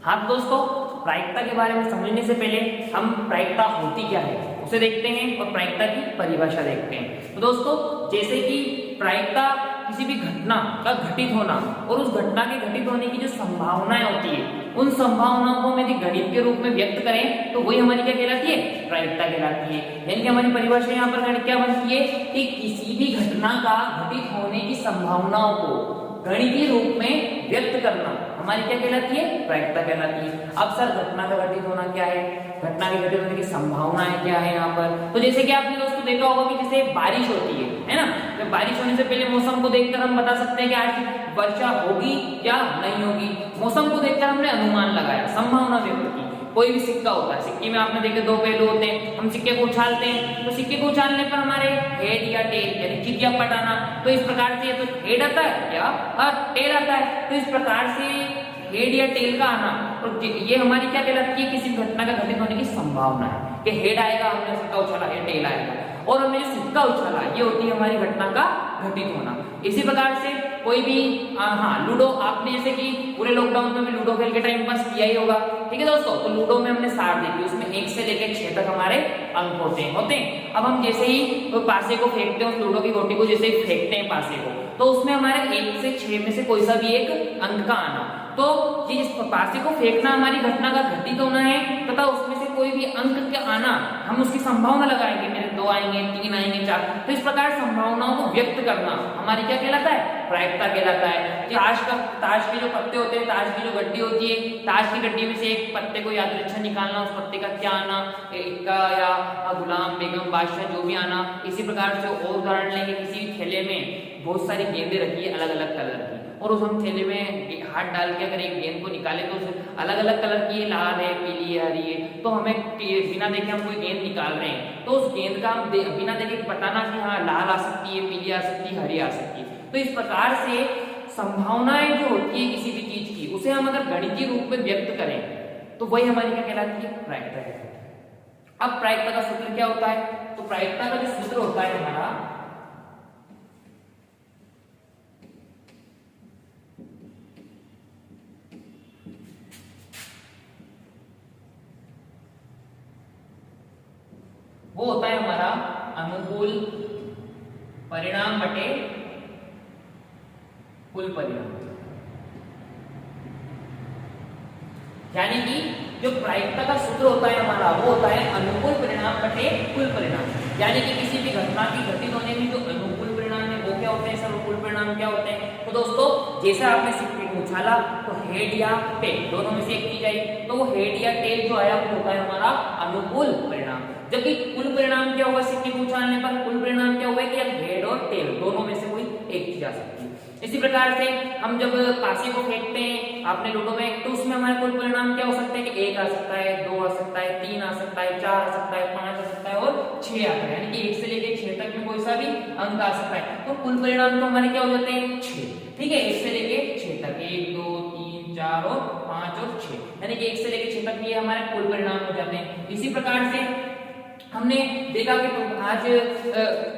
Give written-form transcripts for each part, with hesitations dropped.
हाँ तो दोस्तों, प्रायिकता के बारे में समझने से पहले हम प्रायिकता होती क्या है उसे देखते हैं और प्रायिकता की परिभाषा देखते हैं। तो दोस्तों, जैसे कि प्रायिकता किसी भी घटना का घटित होना और उस घटना के घटित होने की जो संभावनाएं होती है, उन संभावनाओं को हम यदि गणित के रूप में व्यक्त करें तो वही हमारी क्या कहलाती है, प्रायिकता कहलाती है। यानी कि हमारी परिभाषा यहाँ पर गणित क्या बनती है कि किसी भी घटना का घटित होने की संभावनाओं को गणितीय रूप में व्यक्त करना हमारी क्या कहलाती है, प्रायिकता कहलाती है। अब सर घटना का घटित होना क्या है, घटना के घटित होने की संभावनाएं क्या है यहाँ पर, तो जैसे कि आपने दोस्तों देखा होगा कि जैसे बारिश होती है ना, तो बारिश होने से पहले मौसम को देखकर हम बता सकते हैं कि आज वर्षा होगी या नहीं होगी। मौसम को देखकर हमने अनुमान लगाया, संभावना व्यक्त की। कोई भी सिक्का होता है, सिक्के में आपने देखे दो पहलू होते हैं, हम सिक्के को उछालते हैं, तो सिक्के को उछालने पर हमारे हेड या टेल यानी चित या पट आना, तो इस प्रकार से तो हेड आता है या टेल आता है, तो इस प्रकार से हेड या टेल का आना, और ये हमारी क्या कहलाती है, किसी घटना का घटित होने की संभावना है कि हेड आएगा, हमने सिक्का उछाला या टेल आएगा, और हमने जो सिक्का उछाला ये होती है हमारी घटना का घटित होना। इसी प्रकार से कोई भी लूडो, आपने जैसे कि पूरे लॉकडाउन में भी लूडो खेल के टाइम पास किया ही होगा, ठीक है दोस्तों। तो लूडो में हमने 7 देखी, उसमें 1 से लेकर 6 तक हमारे अंक होते हैं। अब हम जैसे ही तो पासे को फेंकते हैं, उस लूडो की गोटी को जैसे ही फेंकते हैं पासे को, तो उसमें हमारे 1 से 6 में से कोई सा भी एक अंक का आना, तो जिस पासे को फेंकना हमारी घटना का घटित होना है तथा उसमें से कोई भी अंक का आना, हम उसकी संभावना लगाएंगे, मेरे 2 आएंगे, 3 आएंगे, 4, तो इस प्रकार संभावनाओं को व्यक्त करना हमारी क्या कहलाता है, प्रायिकता कहलाता है। ताश के जो पत्ते होते हैं, ताश की जो गड्डी होती है, ताश की गड्डी में से एक पत्ते को यादृच्छा निकालना, उस पत्ते का क्या आना, इक्का या गुलाम, बेगम, बादशाह, जो भी आना। इसी प्रकार से और उदाहरण लेंगे, किसी थैले में बहुत सारी गेंदें रखी है अलग अलग कलर की, और उस हम थैले में हाथ डाल के अगर एक गेंद को निकाले तो उसे अलग अलग कलर की, लाल है, पीली है, हरी है, तो हमें बिना देखे हम कोई गेंद निकाल रहे हैं, तो उस गेंद का हम बिना देखे बताना कि हाँ लाल आ सकती है, पीली आ सकती है, हरी आ सकती है। तो इस प्रकार से संभावनाएं जो होती है किसी भी चीज की, उसे हम अगर गणितीय रूप में व्यक्त करें तो वही हमारी क्या कहलाती है, प्रायिकता कहलाती है। अब प्रायिकता का सूत्र क्या होता है, तो प्रायिकता का जो सूत्र होता है हमारा, वो होता है हमारा अनुकूल परिणाम बटे कुल परिणाम। यानी कि जो प्रायिकता का सूत्र होता है हमारा, वो होता है अनुकूल परिणाम बटे कुल परिणाम। यानी कि किसी भी घटना की घटित होने में जो अनुकूल परिणाम है वो क्या होते हैं, सर अनुकूल परिणाम क्या होते हैं। तो दोस्तों, जैसे आपने सिक्के को उछाला तो हेड या टेल दोनों में से एक चीज आई, तो वो हेड या टेल जो आया वो होता है हमारा अनुकूल परिणाम। जबकि कुल परिणाम क्या हुआ, सिक्के को उछालने पर कुल परिणाम क्या हुआ कि हेड और टेल दोनों में से कोई एक चीज आ सकती है। इसी प्रकार से हम जब पासे को फेंकते हैं आपने लूडो में, तो उसमें हमारे कुल परिणाम क्या हो सकते हैं कि 1 आ सकता है, 2 आ सकता है, 3 आ सकता है, 4 आ सकता है, 5 आ सकता है और 6 आता है। यानी कि 1 से लेकर 6 तक में कोई सा भी अंक आ सकता है। तो कुल परिणाम तो हमारे क्या हो जाते हैं, 6, ठीक है, 1 से लेकर 6 तक, 1, 2, 3, 4 और 5 और 6, यानी कि 1 से लेकर 6 तक ये हमारे कुल परिणाम हो जाते हैं। इसी प्रकार से हमने देखा कि आज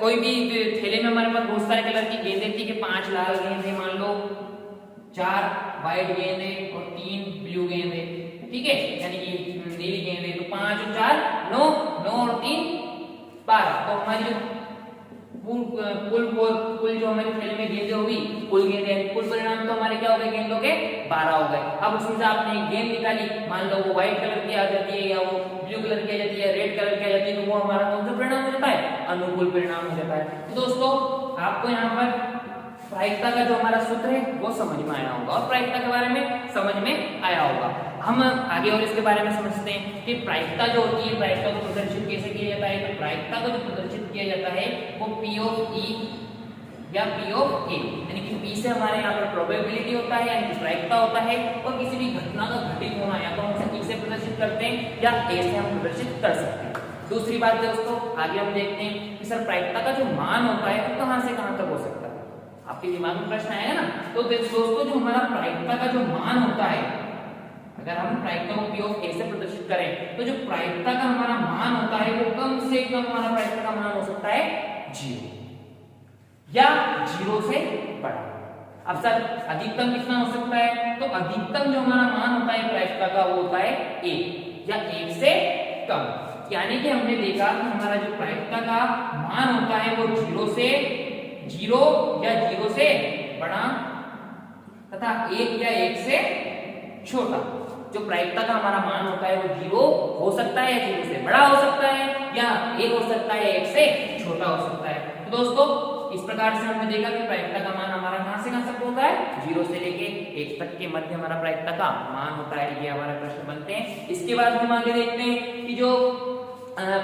कोई भी थैले में हमारे पास बहुत सारे कलर की गेंदें थी कि 5 लाल गेंद है, मान लो 4 व्हाइट गेंद है और 3 ब्लू गेंद है, ठीक है, यानी कि नीली गेंद है, तो 5 और 4 9, 9 और 3 12। तो हमारी जो कुल जो हमारे थैले में गेंदें होगी, कुल गेंदें, कुल परिणाम तो हमारे क्या हो गए, गेंदों के 12 हो गए। अब उसमें से आपने एक गेंद निकाली, मान लो वो व्हाइट कलर की आ जाती है या वो ब्लू कलर की आ जाती है, रेड कलर की आ जाती है, तो वो हमारा कौन सा परिणाम हो जाता है, अनुकूल परिणाम हो जाता है। तो दोस्तों, आपको यहाँ पर प्रायिकता का जो हमारा सूत्र है वो समझ में आया होगा और प्रायिकता के बारे में समझ में आया होगा। हम आगे और इसके बारे में समझते हैं कि प्रायिकता जो होती है, प्रायिकता को प्रदर्शित कैसे किया जाता है। तो प्रायिकता को जो प्रदर्शित किया जाता है वो P ऑफ E या P ऑफ A, यानी कि P से हमारे यहाँ पर प्रोबेबिलिटी होता है यानी कि प्रायिकता होता है, और किसी भी घटना का घटित होना या तो हम उसे P से प्रदर्शित करते हैं या A से हम प्रदर्शित कर सकते हैं। दूसरी बात दोस्तों, आगे हम देखते हैं कि सर प्रायिकता का जो मान होता है वो कहाँ से कहाँ तक हो सकता है। आपके दिमाग में प्रश्न आएगा ना, तो दोस्तों जो हमारा प्रायिकता का जो मान होता है, अगर हम प्रायिकता को P ऑफ A से प्रदर्शित करें तो जो प्रायिकता का हमारा मान होता है वो कम से कम हमारा प्रायिकता का मान हो सकता है 0 या 0 से बड़ा। अब सर अधिकतम कितना हो सकता है, तो अधिकतम जो हमारा मान होता है प्रायिकता प्रायिकता का वो होता है 1 या 1 से कम। यानी कि हमने देखा कि हमारा जो प्रायिकता का मान होता है वो 0 या 0 से बड़ा तथा 1 या 1 से छोटा। जो प्रायिकता का हमारा मान होता है वो 0 हो सकता है, 0 से बड़ा हो सकता है, या 1 हो सकता है, 1 से छोटा हो सकता है। तो दोस्तों इस प्रकार से हमने देखा कि प्रायिकता का मान हमारा कहां से कहां तक होता है, 0 से लेके 1 तक के मध्य हमारा प्रायिकता का मान होता है। ये हमारा प्रश्न बनते हैं। इसके बाद हम आगे देखते हैं कि जो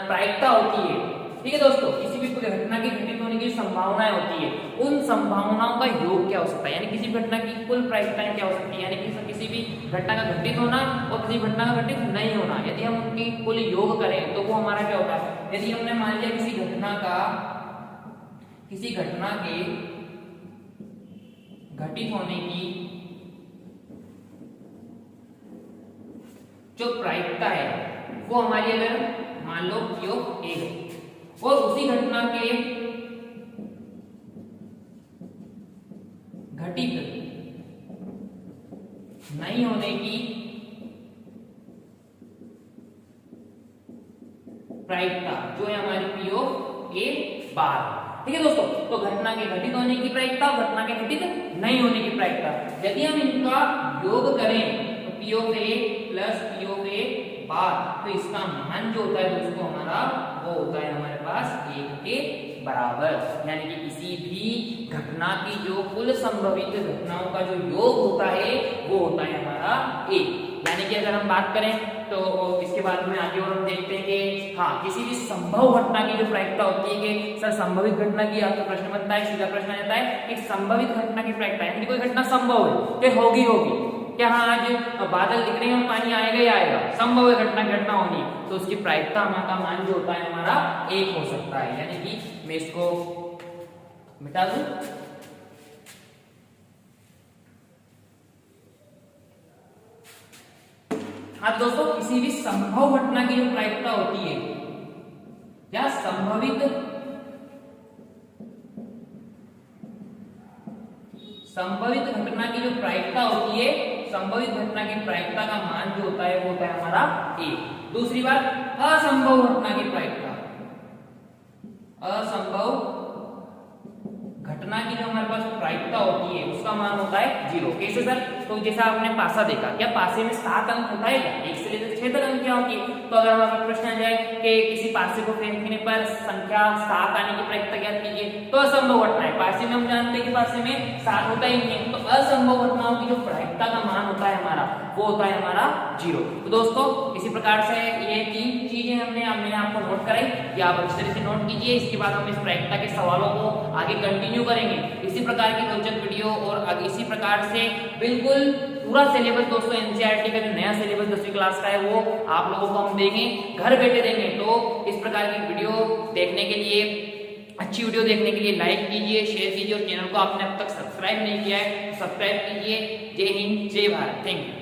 प्रायिकता होती है, ठीक है दोस्तों, किसी भी घटना की घटित होने की संभावनाएं होती है, उन संभावनाओं का योग क्या हो सकता है, यानी किसी घटना की कुल प्रायिकताएं क्या हो सकती है, यानी किसी भी घटना का घटित होना और किसी घटना का घटित नहीं होना, यदि हम उनकी कुल योग करें तो वो हमारा क्या होता है। यदि हमने मान लिया किसी घटना के घटित होने की जो प्रायिकता है वो हमारी अगर मान लो योग 1 है, और उसी घटना के घटित नहीं होने की प्रायिकता जो है हमारी पीओ ए बार। ठीक है दोस्तों, तो घटना के घटित होने की प्रायिकता, घटना के घटित नहीं होने की प्रायिकता, यदि हम इनका योग करें तो पीओ ए प्लस पीओ ए बार, तो इसका मान जो होता है दोस्तों हमारा वो होता है हमारे पास 1 के बराबर। यानी कि किसी भी घटना की जो कुल संभवित घटनाओं का जो योग होता है वो होता है हमारा 1। यानी कि अगर हम बात करें तो इसके बाद में आगे और हम देखते हैं कि हाँ, किसी भी संभव घटना की जो प्रायिकता होती है कि सर संभवित घटना की आपका प्रश्न बनता है, सीधा प्रश्न आता है कि संभवित घटना की प्रायिकता, यानी कोई घटना संभव है कि होगी क्या, हाँ आज बादल दिख रहे हैं और पानी आएगा ही आएगा, संभव है घटना होनी, तो उसकी प्रायिकता हमारा मान जो होता है हमारा 1 हो सकता है। यानी कि मैं इसको मिटा दूं, हाँ दोस्तों, किसी भी संभव घटना की जो प्रायिकता होती है या संभवित घटना की जो प्रायिकता होती है, संभवित घटना की प्रायिकता का मान जो होता है वो होता है हमारा 1। दूसरी बात, असंभव घटना की प्रायिकता, असंभव घटना की जो हमारे पास प्रायिकता होती है उसका मान होता है 0। कैसे सर? तो जैसा आपने पासा देखा, क्या पासे में 7 अंक होता है क्या? 1 से लेकर 6 तक अंक क्या होती है? तो अगर हमारा प्रश्न आ जाए कि किसी पासे को फेंकने पर संख्या 7 आने की प्रायिकता ज्ञात कीजिए, तो असंभव घटना है। पासे में हम जानते हैं कि पासे में 7 होता ही नहीं है, तो असंभव घटनाओं की जो प्रायिकता का मान होता है हमारा वो होता है हमारा 0। तो दोस्तों इसी प्रकार से ये 3 चीजें हमने आपको नोट कराई, ये आप अच्छी तरह से नोट कीजिए। इसके बाद हम इस प्रायिकता के सवालों को आगे कंटिन्यू करेंगे इसी प्रकार की रोचक वीडियो, और इसी प्रकार से बिल्कुल पूरा सिलेबस दोस्तों एनसीईआरटी का जो नया सिलेबस 10वीं क्लास का है वो आप लोगों को हम देंगे, घर बैठे देंगे। तो इस प्रकार की वीडियो देखने के लिए, अच्छी वीडियो देखने के लिए लाइक कीजिए, शेयर कीजिए, और चैनल को आपने अब तक सब्सक्राइब नहीं किया है तो सब्सक्राइब कीजिए। जय हिंद, जय भारत, थैंक यू।